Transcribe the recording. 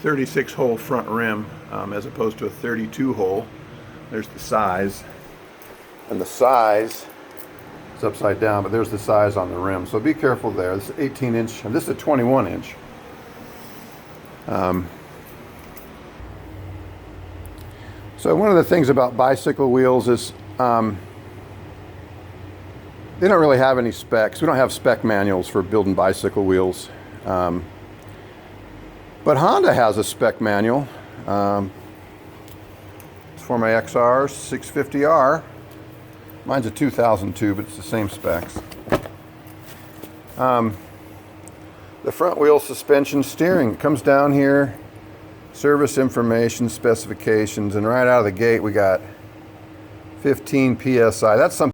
36 hole front rim as opposed to a 32 hole. There's the size. And the size is upside down, but there's the size on the rim. So be careful there. This is 18 inch, and this is a 21 inch. So one of the things about bicycle wheels is they don't really have any specs. We don't have spec manuals for building bicycle wheels. But Honda has a spec manual. It's for my XRs, 650R. Mine's a 2002, but it's the same specs. The front wheel suspension steering comes down here. Service information, specifications, and right out of the gate we got 15 PSI. That's something